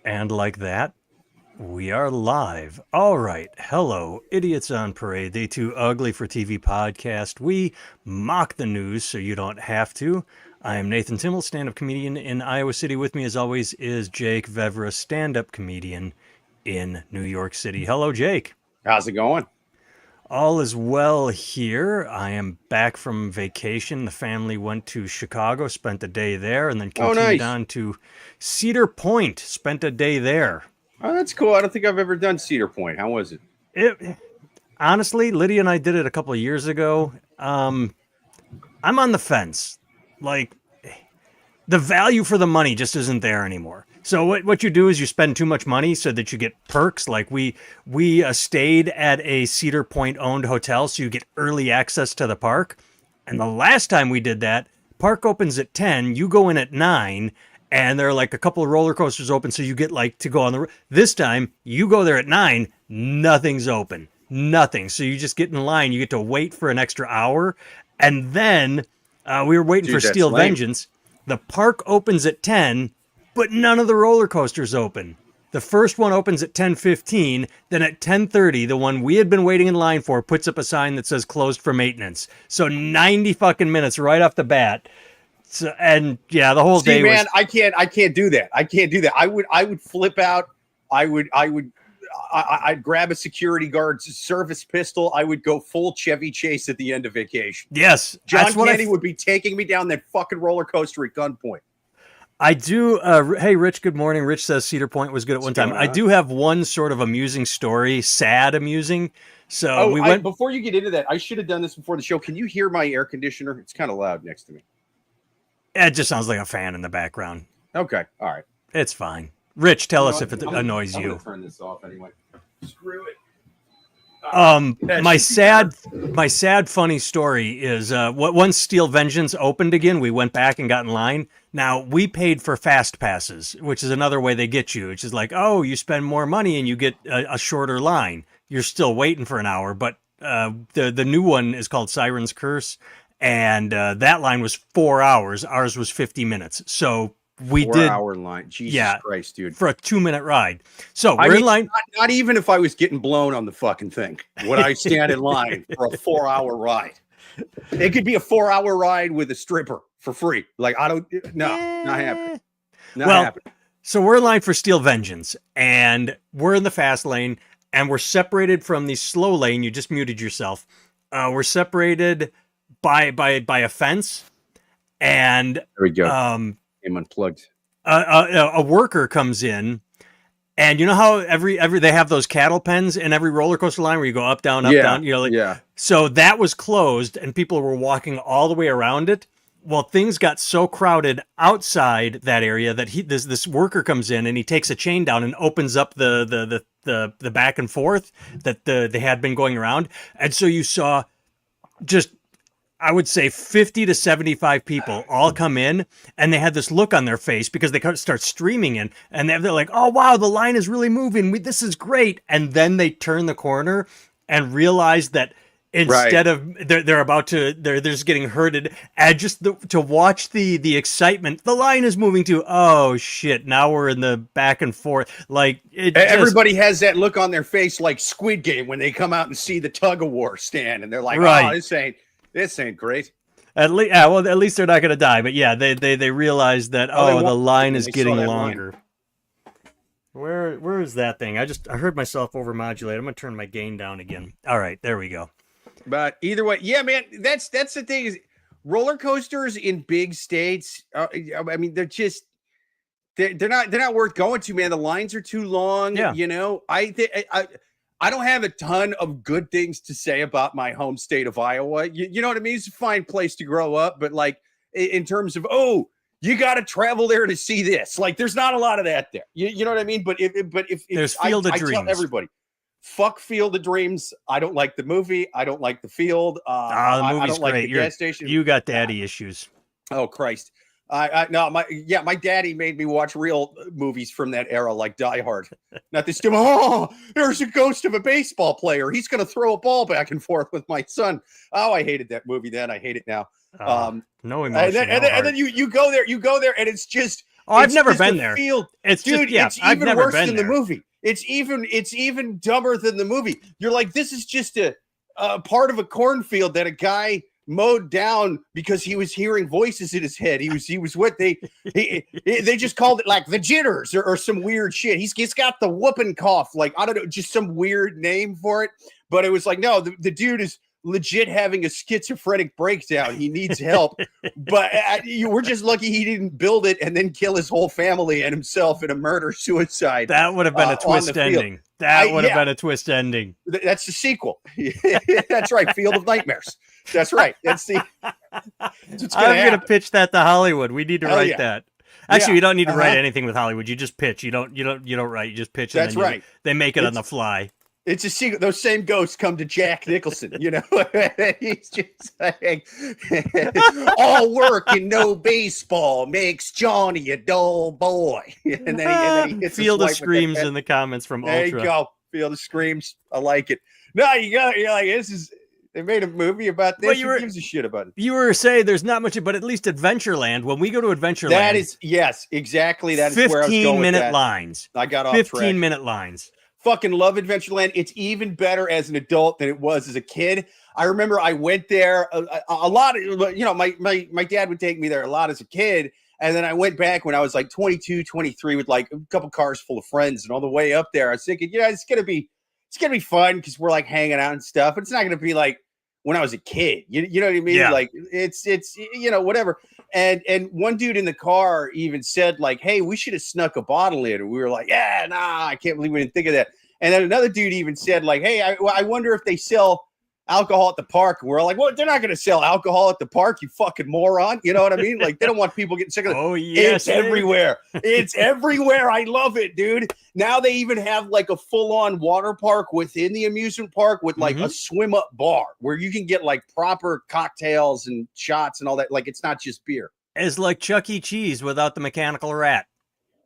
And like that, we are live. All right. Hello, Idiots on Parade, the Too Ugly for TV podcast. We mock the news so you don't have to. I am Nathan Timmel, stand-up comedian in Iowa City. With me, as always, is Jake Vevra, stand-up comedian in New York City. Hello, Jake. How's it going? All is well here. I am back from vacation. The family went to Chicago, spent a day there, and then Oh, continued nice. on to Cedar Point, spent a day there. Oh, that's cool. I don't think I've ever done Cedar Point. How was it? Honestly, Lydia and I did it a couple of years ago. I'm on the fence. Like, the value for the money just isn't there anymore. So what you do is you spend too much money so that you get perks. Like we stayed at a Cedar Point owned hotel, so you get early access to the park. And the last time we did that, park opens at 10, you go in at 9, and there are like a couple of roller coasters open, so you get like to go on the. This time you go there at 9, nothing's open, nothing. So you just get in line. You get to wait for an extra hour, and then we were waiting for Dude, that's Steel lame. Vengeance. The park opens at 10, but none of the roller coasters open. The first one opens at 10:15, then at 10:30, the one we had been waiting in line for puts up a sign that says closed for maintenance. So 90 fucking minutes right off the bat. So, and yeah, the whole day man, was I can't do that. I can't do that. I would flip out. I'd grab a security guard's service pistol. I would go full Chevy Chase at the end of vacation. yes. John that's what Candy would be taking me down that fucking roller coaster at gunpoint. I do. Hey, Rich, good morning. Rich says Cedar Point was good at one time. I do have one sort of amusing story, sad amusing. So we went. Before you get into that, I should have done this before the show. Can you hear my air conditioner? It's kind of loud next to me. It just sounds like a fan in the background. Okay. All right. It's fine. Rich, tell us if it annoys I'm you. gonna turn this off anyway. Screw it. My sad funny story is once Steel Vengeance opened again, we went back and got in line. Now we paid for fast passes, which is another way they get you, which is like, oh, you spend more money and you get a shorter line. You're still waiting for an hour, but the new one is called Siren's Curse, and that line was 4 hours. Ours was 50 minutes. So we 4 did hour line. Jesus Christ, dude. for a 2-minute ride. So we're in line. Not even if I was getting blown on the fucking thing would I stand in line for a 4 hour ride. It could be a 4 hour ride with a stripper for free. Like not happening. Not happening. So we're in line for Steel Vengeance, and we're in the fast lane, and we're separated from the slow lane. You just muted yourself. We're separated by a fence, and There we go. I'm unplugged. a worker comes in, and you know how every they have those cattle pens in every roller coaster line where you go up down. You know, yeah. So that was closed, and people were walking all the way around it. Well, things got so crowded outside that area that this worker comes in and he takes a chain down and opens up the back and forth that they had been going around, and so you saw just, I would say 50 to 75 people all come in, and they had this look on their face because they start streaming in, and they're like, oh, wow, the line is really moving. This is great. And then they turn the corner and realize that instead of they're just getting herded, and just to watch the excitement, the line is moving to, oh shit, now we're in the back and forth. Like everybody has that look on their face like Squid Game when they come out and see the tug of war stand, and they're like, oh, this ain't great. At least they're not going to die. But yeah, they realize that the line is getting longer. Where is that thing? I heard myself overmodulate. I'm going to turn my gain down again. All right, there we go. But either way, yeah, man, that's the thing is roller coasters in big states. I mean, they're not worth going to, man. The lines are too long. Yeah. You know, I don't have a ton of good things to say about my home state of Iowa. You know what I mean? It's a fine place to grow up, but like in terms of, you got to travel there to see this. Like, there's not a lot of that there. You know what I mean? But if there's Field of Dreams. I tell everybody, fuck Field of Dreams. I don't like the movie. I don't like the field. The movie's I don't great. like the gas station. You got daddy issues. Oh Christ. My daddy made me watch real movies from that era, like Die Hard. Not this. There's a ghost of a baseball player. He's going to throw a ball back and forth with my son. Oh, I hated that movie then. I hate it now. No emotion. And then you go there, and it's just Oh, I've never just a been there. Field. It's Dude, just, yeah, it's I've even never worse been than there. the movie. It's even dumber than the movie. You're like, this is just a part of a cornfield that a guy mowed down because he was hearing voices in his head. He was what they just called it like the jitters or some weird shit. He's got the whooping cough, like I don't know, just some weird name for it. But it was like, no, the dude is legit having a schizophrenic breakdown. He needs help. But we're just lucky he didn't build it and then kill his whole family and himself in a murder suicide. That would have been a twist ending. That would have been a twist ending. That's the sequel. That's right. Field of Nightmares. That's right. That's I'm going to pitch that to Hollywood. We need to write that. Actually, you don't need to write anything with Hollywood. You just pitch. You don't write. You just pitch. That's right. They make it on the fly. It's a secret. Those same ghosts come to Jack Nicholson, you know. He's just saying, all work and no baseball makes Johnny a dull boy. And then he hits Field of Screams in the comments from there Ultra. There you go. Field of Screams. I like it. No, you're like, this is, they made a movie about this. Who gives a shit about it? You were saying there's not much, but at least Adventureland, when we go to Adventureland. That is, yes, exactly. That is where I was going with that. 15-minute lines. I got off track. 15-minute lines. Fucking love Adventureland. It's even better as an adult than it was as a kid. I remember I went there a lot. You know, my dad would take me there a lot as a kid. And then I went back when I was like 22, 23 with like a couple cars full of friends. And on the way up there, I was thinking, you know, it's going to be fun because we're like hanging out and stuff. It's not going to be like when I was a kid. You know what I mean? Yeah. Like it's, you know, whatever. And one dude in the car even said like, hey, we should have snuck a bottle in. And we were like, yeah, nah, I can't believe we didn't think of that. And then another dude even said like, hey, I wonder if they sell alcohol at the park. And we're all like, well, they're not going to sell alcohol at the park, you fucking moron. You know what I mean? Like they don't want people getting sick of it. Oh, yes. It's everywhere. It's everywhere. I love it, dude. Now they even have like a full-on water park within the amusement park with like a swim-up bar where you can get like proper cocktails and shots and all that. Like it's not just beer. It's like Chuck E. Cheese without the mechanical rat.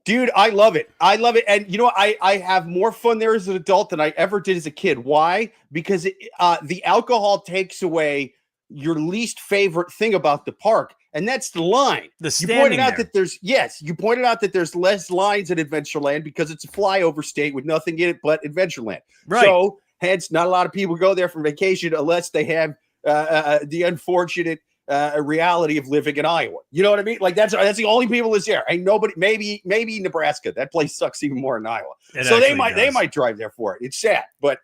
Dude, I love it. I love it. And you know, I have more fun there as an adult than I ever did as a kid. Why? Because the alcohol takes away your least favorite thing about the park, and that's the line. You pointed out that there's less lines at Adventureland because it's a flyover state with nothing in it but Adventureland. Right. So hence not a lot of people go there for vacation unless they have the unfortunate reality of living in Iowa. You know what I mean? Like that's the only people that's there. Ain't nobody. Maybe Nebraska. That place sucks even more than Iowa. So they might drive there for it. It's sad, but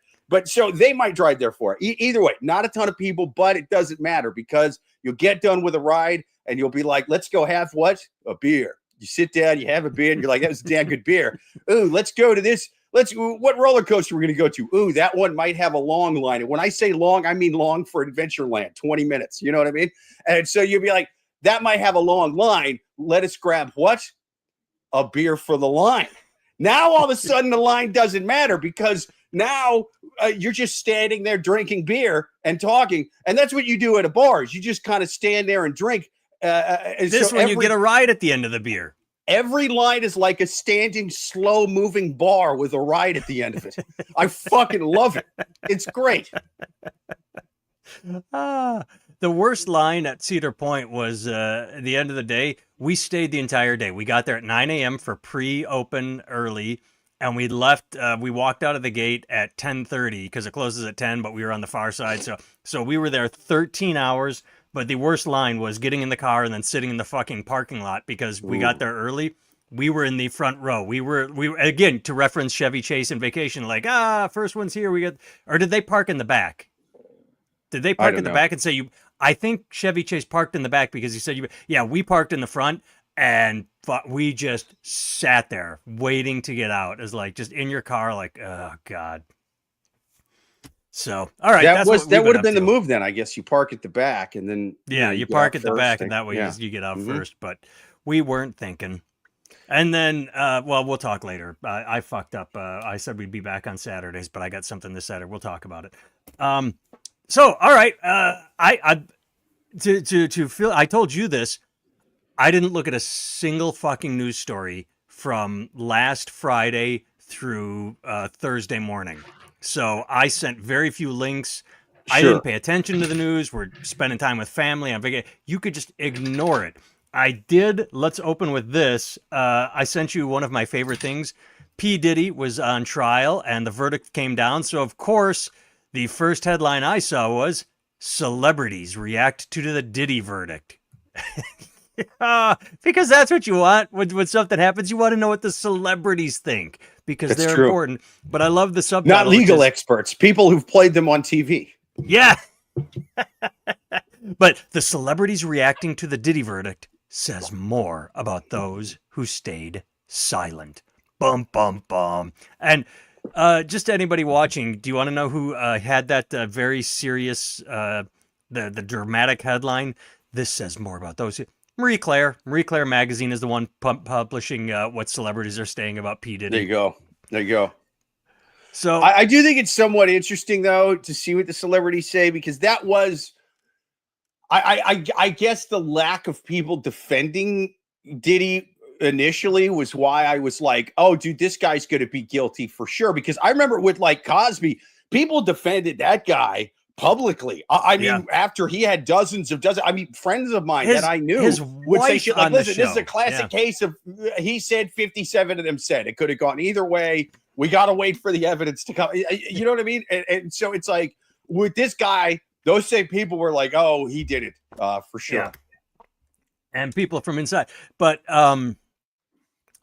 so they might drive there for it. Either way, not a ton of people, but it doesn't matter because you'll get done with a ride and you'll be like, let's go have what? A beer. You sit down, you have a beer, and you're like, that was a damn good beer. Ooh, let's go to this. What roller coaster we're going to go to? Ooh, that one might have a long line. And when I say long, I mean long for Adventureland, 20 minutes. You know what I mean? And so you'll be like, that might have a long line. Let us grab what? A beer for the line. Now, all of a sudden, the line doesn't matter because now you're just standing there drinking beer and talking. And that's what you do at a bar is you just kind of stand there and drink. You get a ride at the end of the beer. Every line is like a standing, slow-moving bar with a ride at the end of it. I fucking love it. It's great. The worst line at Cedar Point was at the end of the day. We stayed the entire day. We got there at 9 a.m. for pre-open early, and we left. We walked out of the gate at 10:30 because it closes at 10, but we were on the far side. So we were there 13 hours. But the worst line was getting in the car and then sitting in the fucking parking lot because we got there early. We were in the front row. We were again, to reference Chevy Chase and Vacation, like, first one's here. Or did they park in the back? Did they park in the back and say I think Chevy Chase parked in the back because he said, we parked in the front and we just sat there waiting to get out. It's like just in your car, like, oh God. So, all right. That would have been the move then. I guess you park at the back and then. You park at the back and that way you get out first. But we weren't thinking. And then, we'll talk later. I fucked up. I said we'd be back on Saturdays, but I got something this Saturday. We'll talk about it. So, all right. I told you this. I didn't look at a single fucking news story from last Friday through Thursday morning. So I sent very few links. Sure. I didn't pay attention to the news. We're spending time with family on vacation. You could just ignore it. I did. Let's open with this. I sent you one of my favorite things. P. Diddy was on trial and the verdict came down. So, of course, the first headline I saw was celebrities react to the Diddy verdict. Because that's what you want. When something happens, you want to know what the celebrities think because That's they're true. important. But I love the subtitle. Not legal which is- experts, people who've played them on TV. Yeah. But the celebrities reacting to the Diddy verdict says more about those who stayed silent. Bum, bum, bum. And just anybody watching, do you want to know who had that very serious, the dramatic headline? This says more about those. Marie Claire. Marie Claire magazine is the one publishing what celebrities are saying about P. Diddy. There you go. There you go. So I do think it's somewhat interesting, though, to see what the celebrities say, because that was, I guess, the lack of people defending Diddy initially was why I was like, oh, dude, this guy's going to be guilty for sure. Because I remember with like Cosby, people defended that guy publicly. I mean, after he had dozens, I mean, friends of mine that I knew would say shit like, listen, this is a classic case of he said 57 of them said. It could have gone either way. We got to wait for the evidence to come. You know what I mean? And so it's like with this guy, those same people were like, oh, he did it for sure. Yeah. And people from inside. But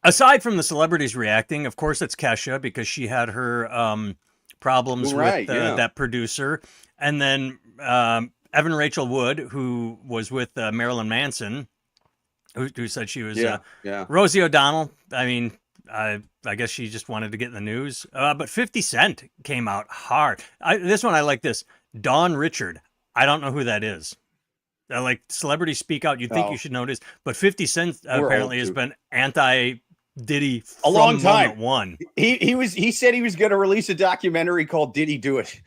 aside from the celebrities reacting, of course, it's Kesha because she had her problems with that producer. And then Evan Rachel Wood, who was with Marilyn Manson, who said she was Rosie O'Donnell. I mean, I guess she just wanted to get in the news. But 50 Cent came out hard. This one, I like this. Dawn Richard. I don't know who that is. Like celebrities speak out. You'd think you should notice. But 50 Cent apparently has been anti-Diddy a long time. One. He said he was going to release a documentary called "Did He Do It?"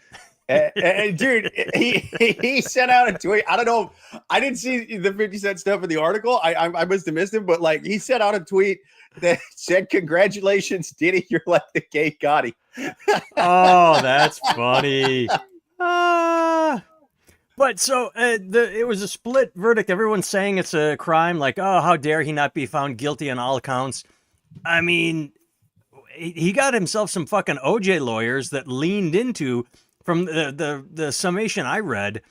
and dude, he sent out a tweet. I don't know. I didn't see the 50 Cent stuff in the article. I must have missed him, but like he sent out a tweet that said, "Congratulations, Diddy, you're like the gay Gotti." Oh, that's funny. But so it was a split verdict. Everyone's saying it's a crime. Like, oh, how dare he not be found guilty on all accounts? I mean, he got himself some fucking OJ lawyers that leaned into. From the summation I read,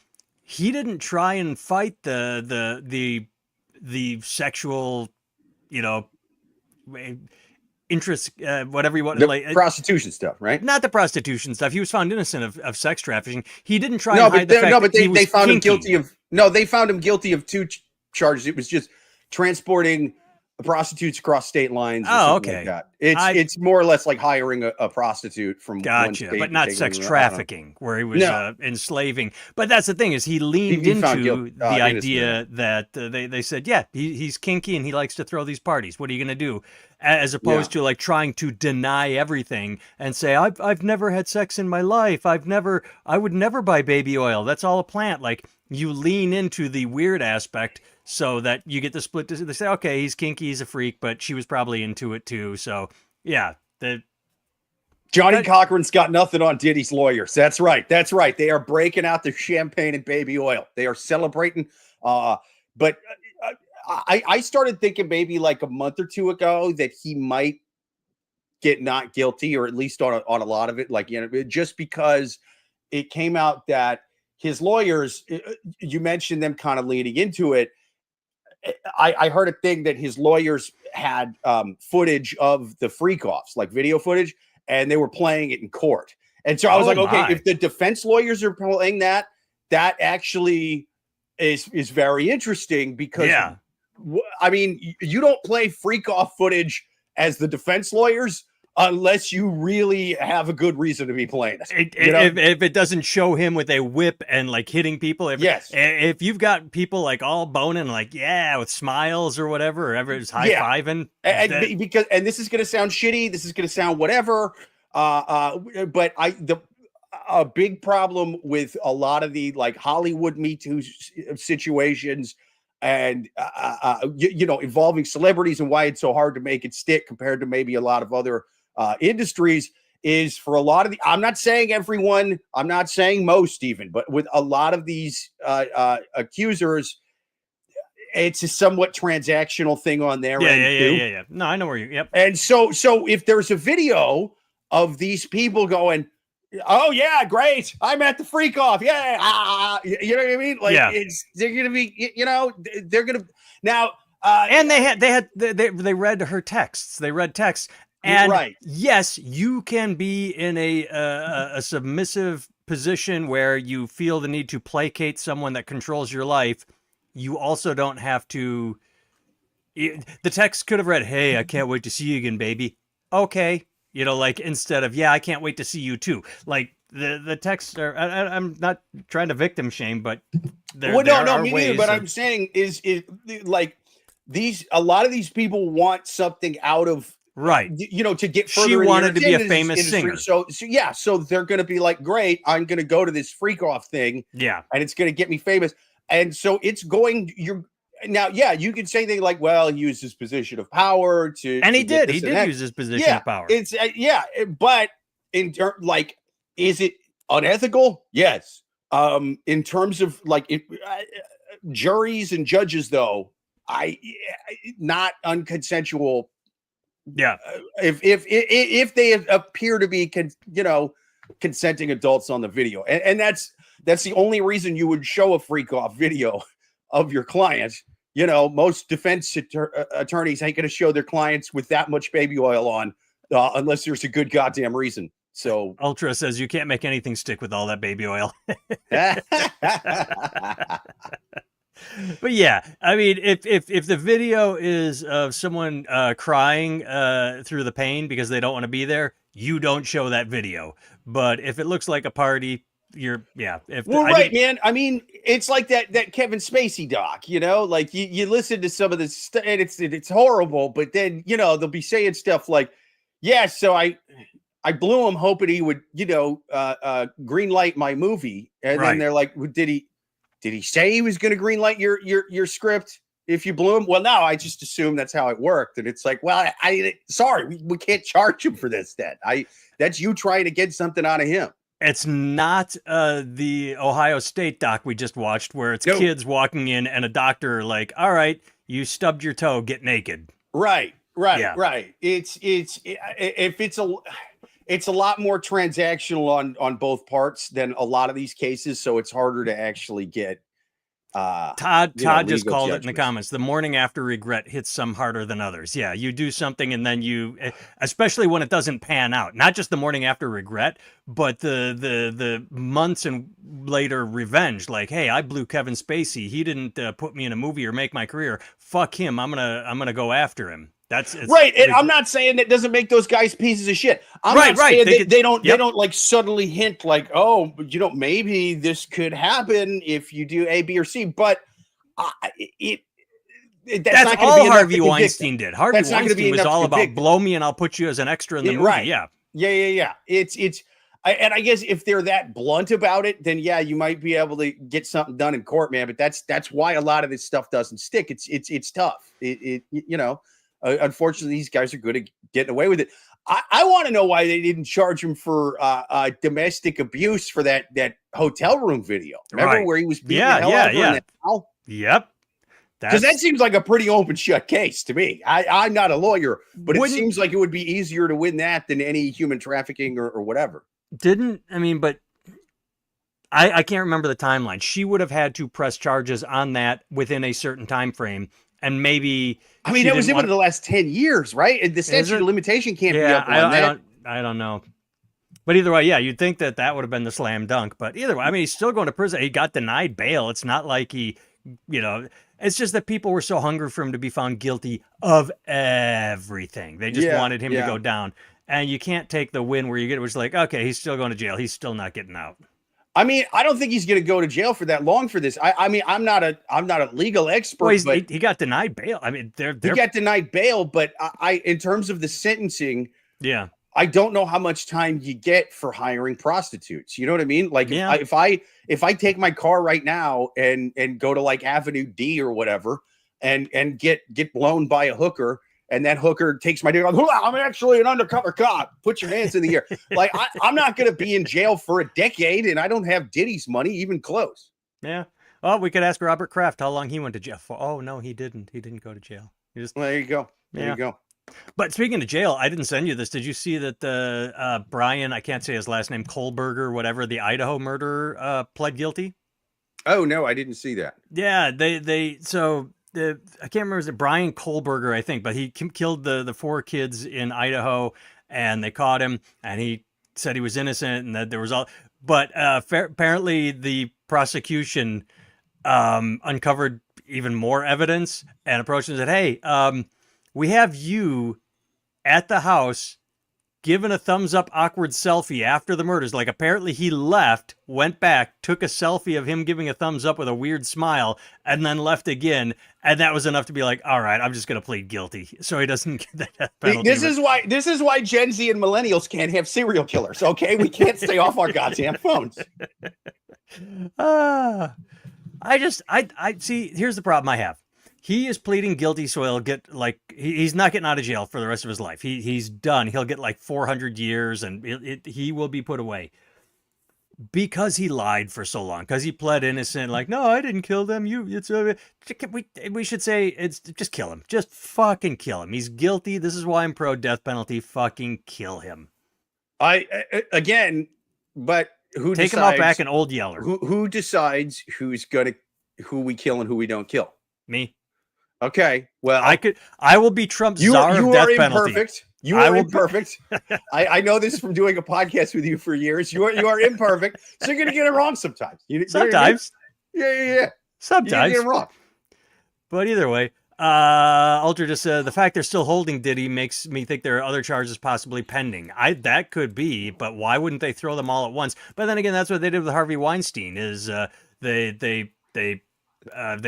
he didn't try and fight the sexual, interest, whatever you want, the prostitution stuff, right? Not the prostitution stuff. He was found innocent of sex trafficking. He didn't try and hide the fact that they found him guilty of. No, they found him guilty of two charges. It was just transporting prostitutes across state lines. Oh, okay. Like it's more or less like hiring a prostitute from one state, but not sex trafficking, where he was enslaving. But that's the thing is he leaned into the idea that they said, yeah, he's kinky and he likes to throw these parties. What are you going to do? As opposed to like trying to deny everything and say, I've never had sex in my life. I would never buy baby oil. That's all a plant. Like you lean into the weird aspect so that you get the split. They say, okay, he's kinky, he's a freak, but she was probably into it too. So yeah. Johnny Cochran's got nothing on Diddy's lawyers. That's right. That's right. They are breaking out the champagne and baby oil. They are celebrating. But I started thinking maybe like a month or two ago that he might get not guilty, or at least on a lot of it. Like, just because it came out that his lawyers, you mentioned them kind of leading into it. I heard a thing that his lawyers had footage of the freak-offs, like video footage, and they were playing it in court. And so I was like, okay, if the defense lawyers are playing that actually is very interesting because, I mean, you don't play freak-off footage as the defense lawyers unless you really have a good reason to be playing it. If it doesn't show him with a whip and like hitting people. If you've got people like all boning, like, with smiles or whatever, or everyone's high-fiving. And this is going to sound shitty. This is going to sound whatever. But a big problem with a lot of the like Hollywood Me Too situations and, involving celebrities and why it's so hard to make it stick compared to maybe a lot of other industries is for a lot of I'm not saying everyone, I'm not saying most even, but with a lot of these accusers, it's a somewhat transactional thing on their end too. Yeah. No, I know where you. Yep. And so if there's a video of these people going, oh yeah, great, I'm at the freak off, yeah, you know what I mean? Like, they're gonna be, they're gonna now. And they read her texts. They read texts, and yes, you can be in a submissive position where you feel the need to placate someone that controls your life. You also don't have to. The text could have read, "Hey, I can't wait to see you again, baby." Okay, like instead of, "Yeah, I can't wait to see you too." Like the texts are. I'm not trying to victim shame, but there are me ways. Neither, but I'm saying is like a lot of these people want something out of. Right. To get further. She wanted to be a famous industry. singer. So they're going to be like, great, I'm going to go to this freak off thing. Yeah. And it's going to get me famous. And so it's going, you can say things like, well, he used his position of power to. And he did use his position of power. It's, but is it unethical? Yes. In terms of juries and judges, though, not unconsensual. Yeah. If they appear to be consenting adults on the video, and that's the only reason you would show a freak off video of your client. Most defense attorneys ain't going to show their clients with that much baby oil on unless there's a good goddamn reason. So Ultra says you can't make anything stick with all that baby oil. But yeah, I mean, if the video is of someone crying through the pain because they don't want to be there, you don't show that video. But if it looks like a party, man. I mean, it's like that Kevin Spacey doc. Like you listen to some of this stuff, and it's horrible. But then they'll be saying stuff like, "Yeah, so I blew him hoping he would green light my movie," and then they're like, well, Did he say he was going to green light your script if you blew him? Well, no, I just assumed that's how it worked. And it's like, well, sorry, we can't charge him for this then. That's you trying to get something out of him. It's not the Ohio State doc we just watched where it's kids walking in and a doctor like, all right, you stubbed your toe, get naked. Right. It's a lot more transactional on both parts than a lot of these cases, so it's harder to actually get. Todd just called it in the comments. The morning after regret hits some harder than others. Yeah, you do something and then especially when it doesn't pan out. Not just the morning after regret, but the months and later revenge. Like, hey, I blew Kevin Spacey. He didn't put me in a movie or make my career. Fuck him. I'm gonna go after him. It's right. And I'm not saying that doesn't make those guys pieces of shit. I'm not saying they don't like suddenly hint like, oh, maybe this could happen if you do A, B, or C. But that's not all Harvey Weinstein did. Harvey Weinstein was all about blow me and I'll put you as an extra in the movie. Right. Yeah. And I guess if they're that blunt about it, then you might be able to get something done in court, man. But that's why a lot of this stuff doesn't stick. It's tough. Unfortunately, these guys are good at getting away with it. I want to know why they didn't charge him for domestic abuse for that hotel room video. Remember where he was beating the hell out of her in that house? Yep. Because that seems like a pretty open shut case to me. I'm not a lawyer, but it seems like it would be easier to win that than any human trafficking or whatever. But I can't remember the timeline. She would have had to press charges on that within a certain time frame. And maybe that was in the last 10 years, right? And the statute of limitation can't be up on that. I don't know. But either way, you'd think that would have been the slam dunk. But either way, he's still going to prison. He got denied bail. It's not like it's just that people were so hungry for him to be found guilty of everything. They just wanted him to go down. And you can't take the win where you get it was like, okay, he's still going to jail. He's still not getting out. I don't think he's going to go to jail for that long for this. I'm not a legal expert. Well, he got denied bail. He got denied bail, but in terms of the sentencing, I don't know how much time you get for hiring prostitutes. You know what I mean? Like if I take my car right now and go to like Avenue D or whatever and get blown by a hooker. And that hooker takes my dick. I'm actually an undercover cop. Put your hands in the air. Like I'm not going to be in jail for a decade, and I don't have Diddy's money even close. Yeah. Oh, we could ask Robert Kraft how long he went to jail for. Oh no, he didn't. He didn't go to jail. He just Well, there you go. There yeah. you go. But speaking of jail, I didn't send you this. Did you see that the Brian, I can't say his last name, Kohlberger, whatever, the Idaho murderer, pled guilty? Oh no, I didn't see that. Yeah, so I can't remember, was it Brian Kohlberger, I think, but he killed the four kids in Idaho, and they caught him, and he said he was innocent, and that there was all, but apparently the prosecution uncovered even more evidence and approached him and said, "Hey, we have you at the house given a thumbs up awkward selfie after the murders. Like apparently he left, went back, took a selfie of him giving a thumbs up with a weird smile, and then left again. And that was enough to be like, all right, I'm just going to plead guilty. So he doesn't get the death penalty. This is why Gen Z and millennials can't have serial killers. Okay, we can't stay off our goddamn phones. I see. Here's the problem I have. He is pleading guilty, so he'll get like he's not getting out of jail for the rest of his life. He's done. He'll get like 400 years, and he will be put away because he lied for so long. Because he pled innocent, like no, I didn't kill them. We should say it's just kill him. Just fucking kill him. He's guilty. This is why I'm pro death penalty. Fucking kill him. But who take him out back? An Old Yeller. Who decides who we kill and who we don't kill? Me. Okay, well, I will be Trump's czar of death penalty. You are imperfect. I know this from doing a podcast with you for years. You are imperfect, so you're going to get it wrong sometimes. Sometimes. Yeah. Sometimes. You get it wrong. But either way, Ultra just said the fact they're still holding Diddy makes me think there are other charges possibly pending. That could be, but why wouldn't they throw them all at once? But then again, that's what they did with Harvey Weinstein. Is they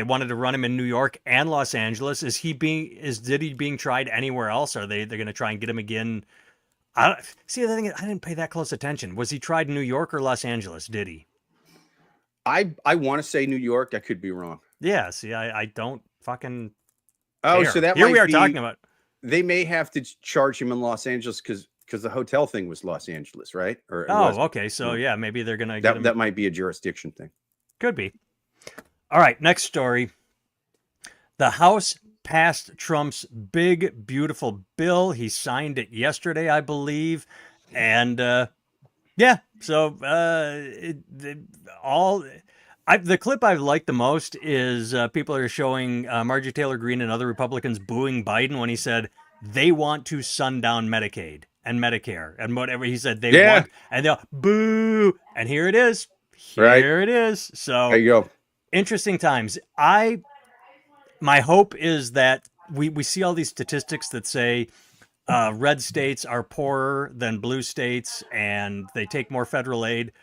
wanted to run him in New York and Los Angeles. Is Diddy being tried anywhere else? Are they're going to try and get him again? The thing is, I didn't pay that close attention. Was he tried in New York or Los Angeles? Diddy? I want to say New York. I could be wrong. Yeah. See, I don't fucking. Oh, care. So that here we are talking about. They may have to charge him in Los Angeles because the hotel thing was Los Angeles, right? Okay. So yeah, maybe they're gonna get him. That might be a jurisdiction thing. Could be. All right, next story. The House passed Trump's big, beautiful bill. He signed it yesterday, I believe. And the clip I like the most is people are showing Marjorie Taylor Greene and other Republicans booing Biden when he said they want to sundown Medicaid and Medicare and whatever he said they want. And they'll boo. And here it is. Here it is. So there you go. Interesting times. My hope is that we see all these statistics that say red states are poorer than blue states and they take more federal aid.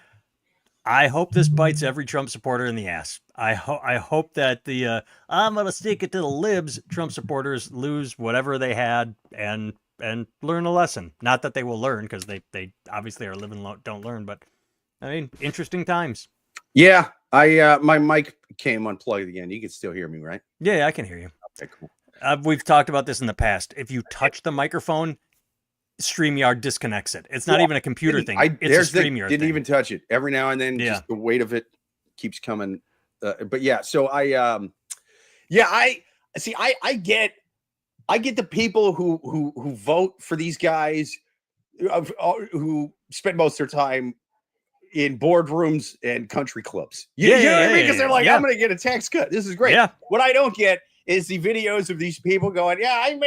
I hope this bites every Trump supporter in the ass. I hope that the I'm going to stick it to the libs Trump supporters lose whatever they had and learn a lesson. Not that they will learn because they obviously are living don't learn, but I mean, interesting times. Yeah, my mic came unplugged again. You can still hear me, right? Yeah, I can hear you. Okay, cool. We've talked about this in the past. If you touch the microphone, StreamYard disconnects it. It's not even a computer thing. It's a StreamYard thing. Didn't even touch it. Every now and then, just the weight of it keeps coming. But yeah, so I get the people who vote for these guys who spend most of their time in boardrooms and country clubs. You know what I mean? Because they're like, I'm going to get a tax cut. This is great. Yeah. What I don't get is the videos of these people going, I'm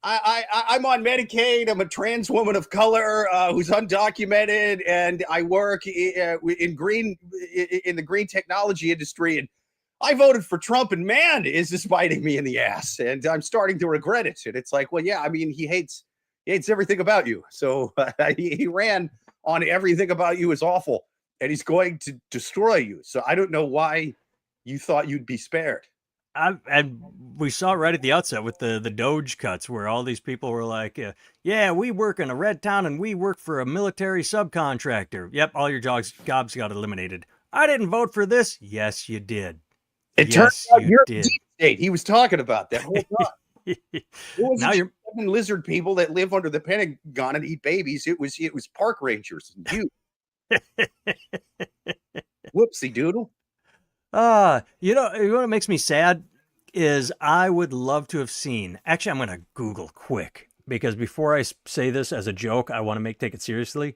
on Medicaid. I'm a trans woman of color who's undocumented, and I work in the green technology industry. And I voted for Trump, and man, is this biting me in the ass. And I'm starting to regret it. And it's like, well, yeah, I mean, he hates everything about you. So he ran on everything about you is awful, and he's going to destroy you. So I don't know why you thought you'd be spared. And we saw right at the outset with the Doge cuts where all these people were like, we work in a red town and we work for a military subcontractor. Yep, all your jobs got eliminated. I didn't vote for this. Yes, you did. It turns out you're deep state. He was talking about that whole time. Now you're lizard people that live under the Pentagon and eat babies. It was park rangers. You. Whoopsie doodle. You know what makes me sad is I would love to have seen. Actually, I'm going to Google quick because before I say this as a joke, I want to take it seriously.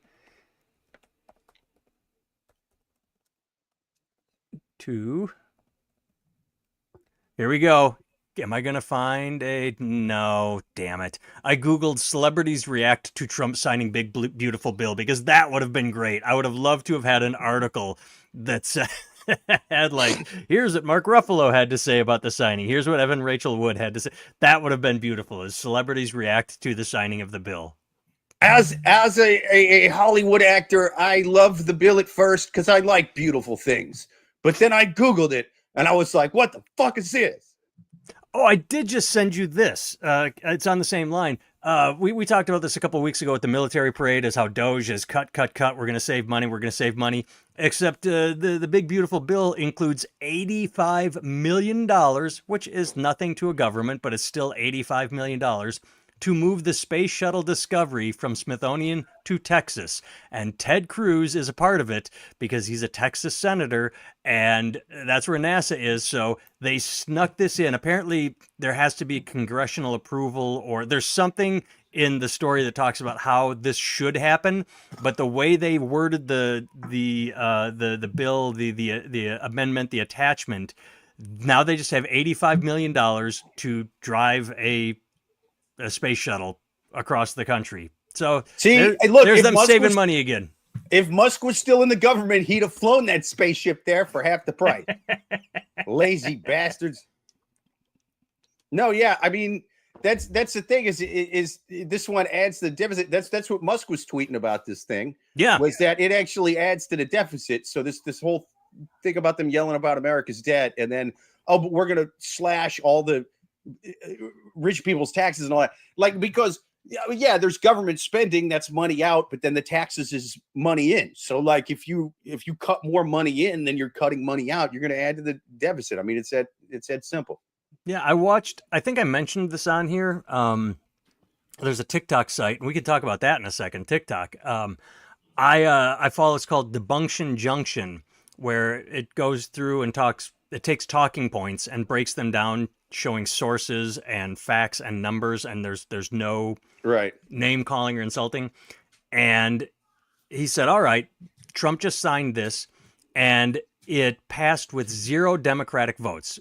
Here we go. Am I going to find a... No, damn it. I Googled celebrities react to Trump signing big, beautiful bill because that would have been great. I would have loved to have had an article that said, had like, here's what Mark Ruffalo had to say about the signing. Here's what Evan Rachel Wood had to say. That would have been beautiful as celebrities react to the signing of the bill. As a Hollywood actor, I loved the bill at first because I like beautiful things. But then I Googled it and I was like, what the fuck is this? Oh, I did just send you this. It's on the same line. We talked about this a couple of weeks ago at the military parade as how Doge is cut. We're going to save money. We're going to save money. Except the big, beautiful bill includes $85 million, which is nothing to a government, but it's still $85 million to move the Space Shuttle Discovery from Smithsonian to Texas. And Ted Cruz is a part of it because he's a Texas senator, and that's where NASA is. So they snuck this in. Apparently, there has to be congressional approval, or there's something in the story that talks about how this should happen. But the way they worded the bill, the amendment, the attachment, now they just have $85 million to drive a space shuttle across the country. So see, look, there's them saving money again. If Musk was still in the government, he'd have flown that spaceship there for half the price. Lazy bastards. No, yeah, I mean that's the thing is this one adds the deficit. That's what Musk was tweeting about this thing. Yeah, was that it actually adds to the deficit. So this whole thing about them yelling about America's debt and then but we're gonna slash all the rich people's taxes and all that, like, because there's government spending, that's money out, but then the taxes is money in. So like if you cut more money in than you're cutting money out, you're going to add to the deficit. I mean, it's that simple. Yeah, I think I mentioned this on here. There's a TikTok site, and we can talk about that in a second. TikTok. I follow, it's called Debunction Junction, where it goes through and it takes talking points and breaks them down, showing sources and facts and numbers, and there's no name calling or insulting. And he said, all right, Trump just signed this and it passed with 0 Democratic votes.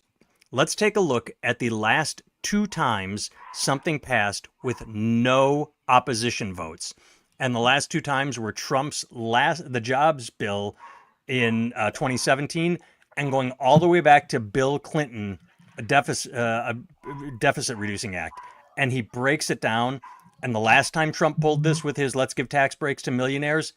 Let's take a look at the last 2 times something passed with no opposition votes. And the last 2 times were Trump's the jobs bill in 2017, and going all the way back to Bill Clinton, a deficit reducing act. And he breaks it down. And the last time Trump pulled this with his let's give tax breaks to millionaires,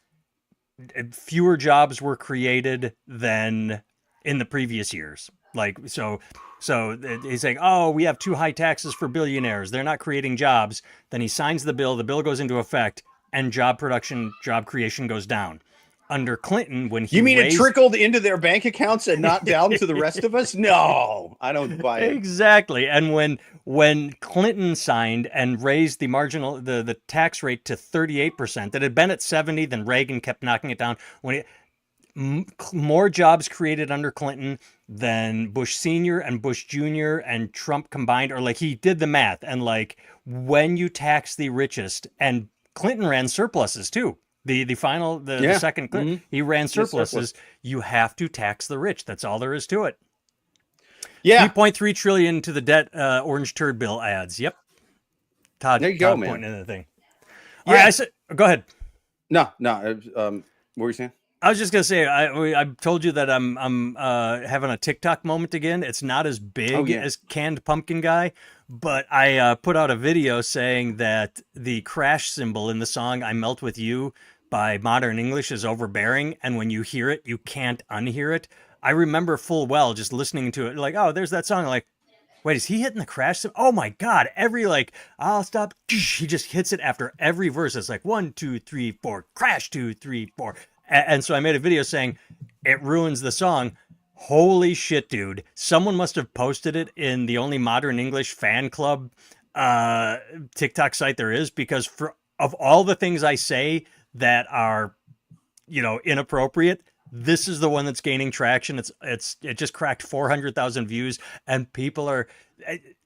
fewer jobs were created than in the previous years. Like, so he's saying, oh, we have too high taxes for billionaires, they're not creating jobs. Then he signs the bill goes into effect, and job creation goes down. Under Clinton, when he it trickled into their bank accounts and not down to the rest of us? No, I don't buy it. Exactly. And when Clinton signed and raised the tax rate to 38%, that had been at 70, then Reagan kept knocking it down. More jobs created under Clinton than Bush Sr. and Bush Jr. and Trump combined, or like he did the math, and like when you tax the richest, and Clinton ran surpluses too. The second Clinton, he ran surpluses. You have to tax the rich. That's all there is to it. Yeah. 3.3 trillion to the debt orange turd bill adds. Yep. Todd, there you go, man. Pointing in the thing. All right, go ahead. No. What were you saying? I was just gonna say, I told you that I'm having a TikTok moment again. It's not as big as Canned Pumpkin Guy, but I put out a video saying that the crash cymbal in the song "I Melt with You" by Modern English is overbearing, and when you hear it, you can't unhear it. I remember full well just listening to it, like, oh, there's that song, like, wait, is he hitting the crash cymbal? Oh my God, every like, I'll stop, he just hits it after every verse. It's like 1, 2, 3, 4, crash, 2, 3, 4. And so I made a video saying it ruins the song. Holy shit, dude. Someone must have posted it in the only Modern English fan club TikTok site there is, because of all the things I say that are, inappropriate, This is the one that's gaining traction. It just cracked 400,000 views, and people are.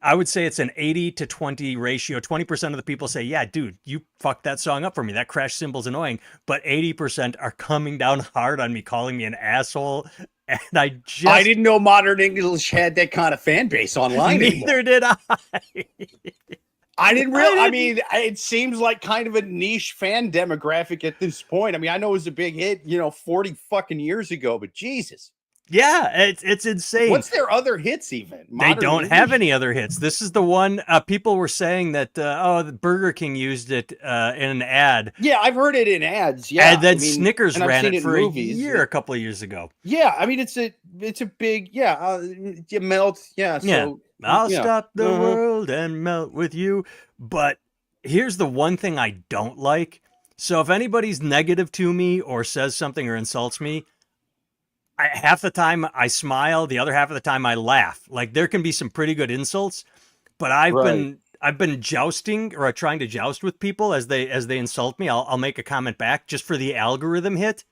I would say it's an 80 to 20 ratio. 20% of the people say, "Yeah, dude, you fucked that song up for me. That crash symbol's annoying." But 80% are coming down hard on me, calling me an asshole. And I didn't know Modern English had that kind of fan base online. Neither did I. I didn't really. I mean, it seems like kind of a niche fan demographic at this point. I mean, I know it was a big hit, 40 fucking years ago, but Jesus. Yeah, it's insane. What's their other hits even? They don't have any other hits. This is the one people were saying that, the Burger King used it in an ad. Yeah, I've heard it in ads. Yeah. And then Snickers ran it for movies. a year a couple of years ago. Yeah, I mean, it's a big, you melt. Yeah, so. I'll stop the world and melt with you. But here's the one thing I don't like. So if anybody's negative to me or says something or insults me, half the time I smile, the other half of the time I laugh. Like there can be some pretty good insults, but I've been jousting or trying to joust with people as they insult me. I'll make a comment back just for the algorithm hit.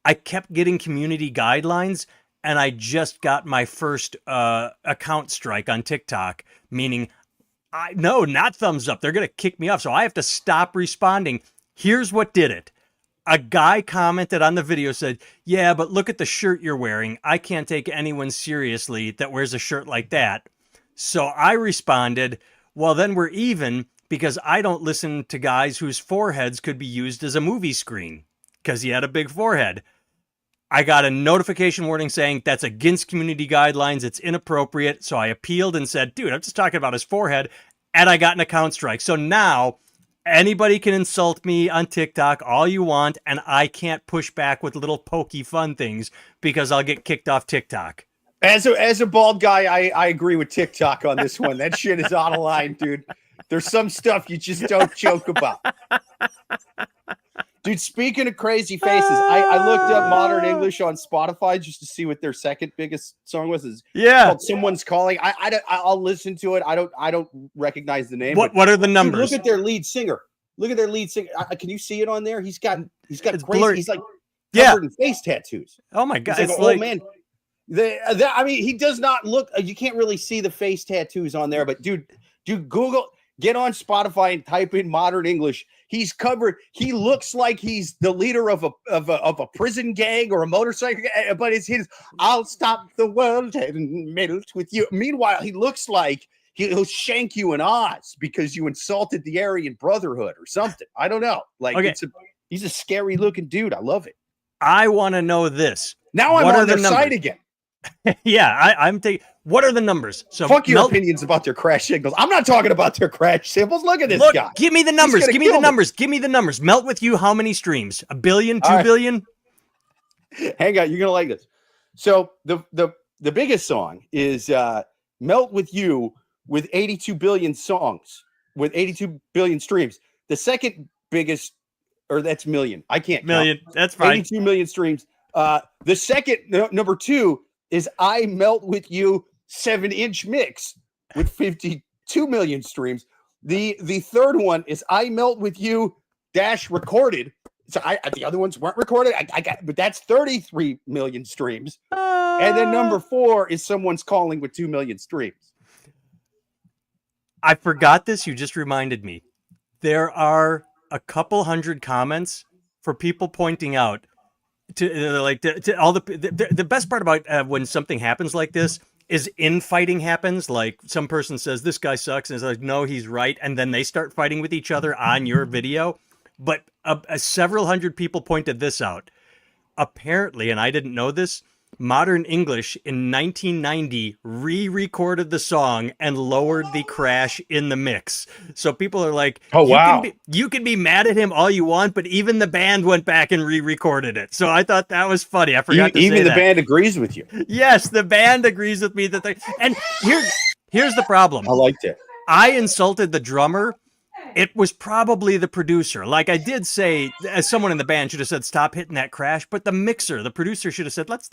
I kept getting community guidelines, and I just got my first account strike on TikTok, meaning not thumbs up. They're gonna kick me off, so I have to stop responding. Here's what did it. A guy commented on the video, said, "Yeah, but look at the shirt you're wearing. I can't take anyone seriously that wears a shirt like that." So I responded, "Well, then we're even, because I don't listen to guys whose foreheads could be used as a movie screen," because he had a big forehead. I got a notification warning saying that's against community guidelines. It's inappropriate. So I appealed and said, "Dude, I'm just talking about his forehead." And I got an account strike. So now anybody can insult me on TikTok all you want, and I can't push back with little pokey fun things because I'll get kicked off TikTok. As a bald guy, I agree with TikTok on this one. That shit is out of line, dude. There's some stuff you just don't joke about. Dude, speaking of crazy faces, I looked up Modern English on Spotify just to see what their second biggest song was. It's called Someone's Calling. I'll listen to it. I don't recognize the name. What are the numbers? Dude, look at their lead singer. Can you see it on there? He's got it's crazy. blurry. He's like covered in face tattoos. Oh my god! It's like, man. I mean, he does not look. You can't really see the face tattoos on there, but dude, Google. Get on Spotify and type in Modern English. He's covered. He looks like he's the leader of a prison gang or a motorcycle, but it's his "I'll stop the world and melt with you." Meanwhile, he looks like he'll shank you in Oz because you insulted the Aryan Brotherhood or something. I don't know. Like he's a scary looking dude. I love it. I want to know this. Now I'm on their side again. Yeah, I'm taking. What are the numbers? So fuck your opinions about their crash signals. I'm not talking about their crash symbols. Look at this guy. Give me the numbers. Give me the numbers. Give me the numbers. Melt with you. How many streams? 1 billion? 2 billion? Hang on. You're gonna like this. So the biggest song is "Melt with You" with 82 billion songs with 82 billion streams. The second biggest, or that's million. I can't million. Count. That's fine. 82 million streams. The second number 2 is "I Melt with You" 7-inch mix with 52 million streams. The third one is "I Melt with You" recorded. So the other ones weren't recorded. But that's 33 million streams. And then number 4 is "Someone's Calling" with 2 million streams. I forgot this. You just reminded me. There are a couple hundred comments for people pointing out to all the best part about when something happens like this is infighting happens. Like some person says this guy sucks, and it's like, no, he's right, and then they start fighting with each other on your video. But several hundred people pointed this out. Apparently, and I didn't know this, Modern English in 1990 re-recorded the song and lowered the crash in the mix. So people are like, "Oh wow, you can be mad at him all you want, but even the band went back and re-recorded it." So I thought that was funny. I forgot to say that. Even the band agrees with you. Yes, the band agrees with me that and here's the problem. I liked it. I insulted the drummer. It was probably the producer. Like I did say, as someone in the band should have said, "Stop hitting that crash." But the producer should have said, "Let's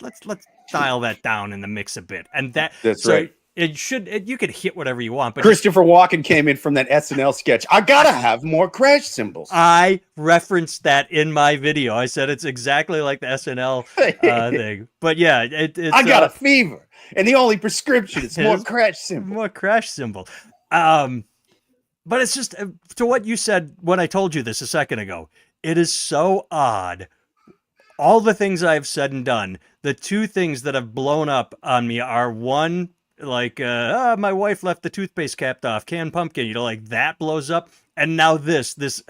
dial that down in the mix a bit." And that's right. You could hit whatever you want, but Christopher Walken came in from that SNL sketch. I gotta have more crash cymbals. I referenced that in my video. I said it's exactly like the SNL thing. But yeah, it's I got a fever, and the only prescription is more crash cymbals. More crash cymbal. But it's just to what you said when I told you this a second ago. It is so odd. All the things I've said and done, the two things that have blown up on me are one, like, my wife left the toothpaste cap off, canned pumpkin, like that blows up. And now this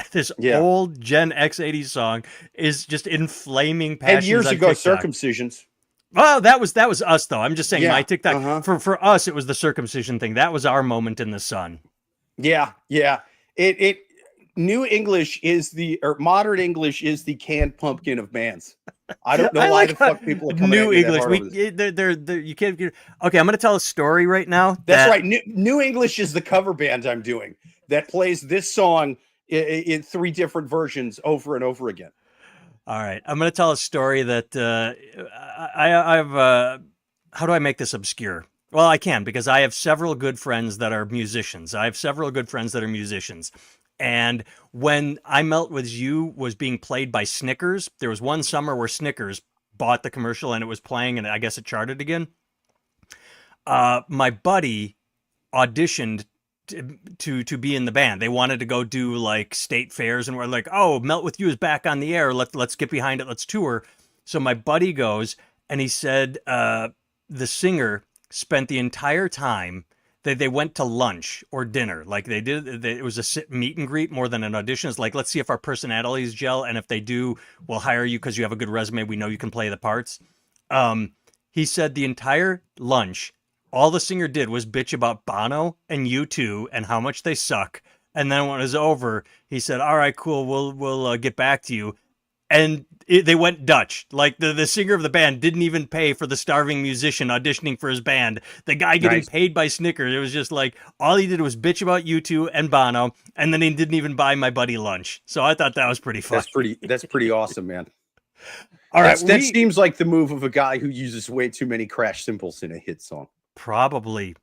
old Gen X 80s song is just inflaming passions. And years ago, TikTok. circumcisions. Well, that was us though. I'm just saying my TikTok for us, it was the circumcision thing. That was our moment in the sun. Yeah. It New English is modern English is the canned pumpkin of bands. I don't know why the fuck people are coming New English. They're You can't get. Okay, I'm going to tell a story right now. That's right. New English is the cover band I'm doing that plays this song in 3 different versions over and over again. All right, I'm going to tell a story that I've. How do I make this obscure? Well, I can because I have several good friends that are musicians. And when I Melt With You was being played by Snickers, there was one summer where Snickers bought the commercial and it was playing, and I guess it charted again. My buddy auditioned to be in the band. They wanted to go do like state fairs, and we're like, "Oh, Melt With You is back on the air. Let's get behind it. Let's tour." So my buddy goes, and he said the singer spent the entire time. They went to lunch or dinner. Like it was a meet and greet more than an audition. It's like, let's see if our personalities gel. And if they do, we'll hire you because you have a good resume. We know you can play the parts. He said the entire lunch, all the singer did was bitch about Bono and U2 and how much they suck. And then when it was over, he said, all right, cool. We'll get back to you. And they went Dutch. Like the singer of the band didn't even pay for the starving musician auditioning for his band. The guy getting paid by Snickers. It was just like all he did was bitch about U2 and Bono, and then he didn't even buy my buddy lunch. So I thought that was pretty fun. That's pretty awesome, man. All right, that seems like the move of a guy who uses way too many crash cymbals in a hit song. Probably.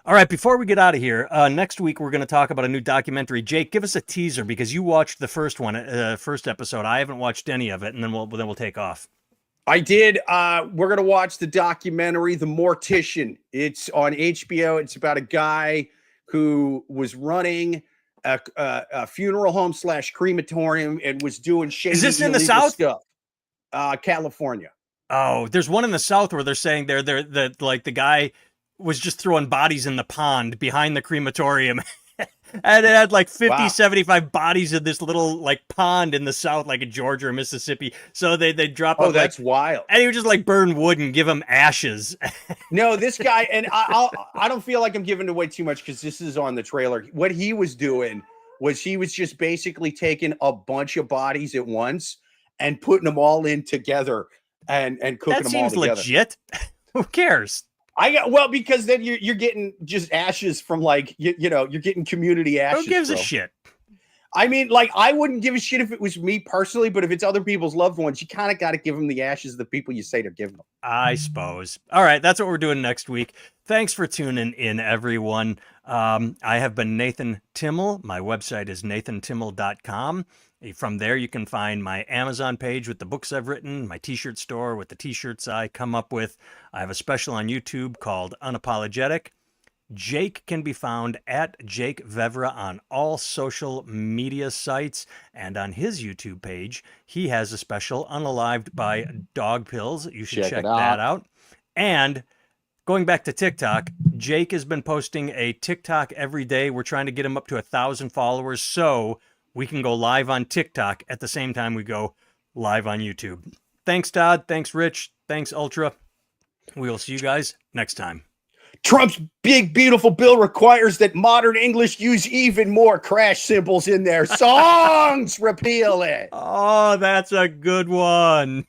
All right, before we get out of here, next week we're going to talk about a new documentary. Jake, give us a teaser because you watched the first episode. I haven't watched any of it, and then we'll take off. I did. We're going to watch the documentary, The Mortician. It's on HBO. It's about a guy who was running a funeral home / crematorium and was doing shady. Is this in the South? Stuff. California. Oh, there's one in the South where they're saying they're like the guy was just throwing bodies in the pond behind the crematorium. And it had like 50, 75 bodies in this little like pond in the South, like in Georgia or Mississippi. So they drop. Oh, that's wild. And he would just like burn wood and give him ashes. No, this guy, and I don't feel like I'm giving away too much because this is on the trailer. What he was doing was he was just basically taking a bunch of bodies at once and putting them all in together and cooking them all together. That seems legit. Who cares? Because then you're getting just ashes from like you're getting community ashes. Who gives a shit? I mean, like I wouldn't give a shit if it was me personally, but if it's other people's loved ones, you kind of got to give them the ashes of the people you say to give them. I suppose. All right, that's what we're doing next week. Thanks for tuning in, everyone. I have been Nathan Timmel. My website is nathantimmel.com. From there, you can find my Amazon page with the books I've written, my t-shirt store with the t-shirts I come up with. I have a special on YouTube called Unapologetic. Jake can be found at Jake Vevra on all social media sites. And on his YouTube page, he has a special Unalived by Dog Pills. You should check that out. And going back to TikTok, Jake has been posting a TikTok every day. We're trying to get him up to 1,000 followers. So we can go live on TikTok at the same time we go live on YouTube. Thanks, Todd. Thanks, Rich. Thanks, Ultra. We will see you guys next time. Trump's big, beautiful bill requires that modern English use even more crash cymbals in their songs. Repeal it. Oh, that's a good one.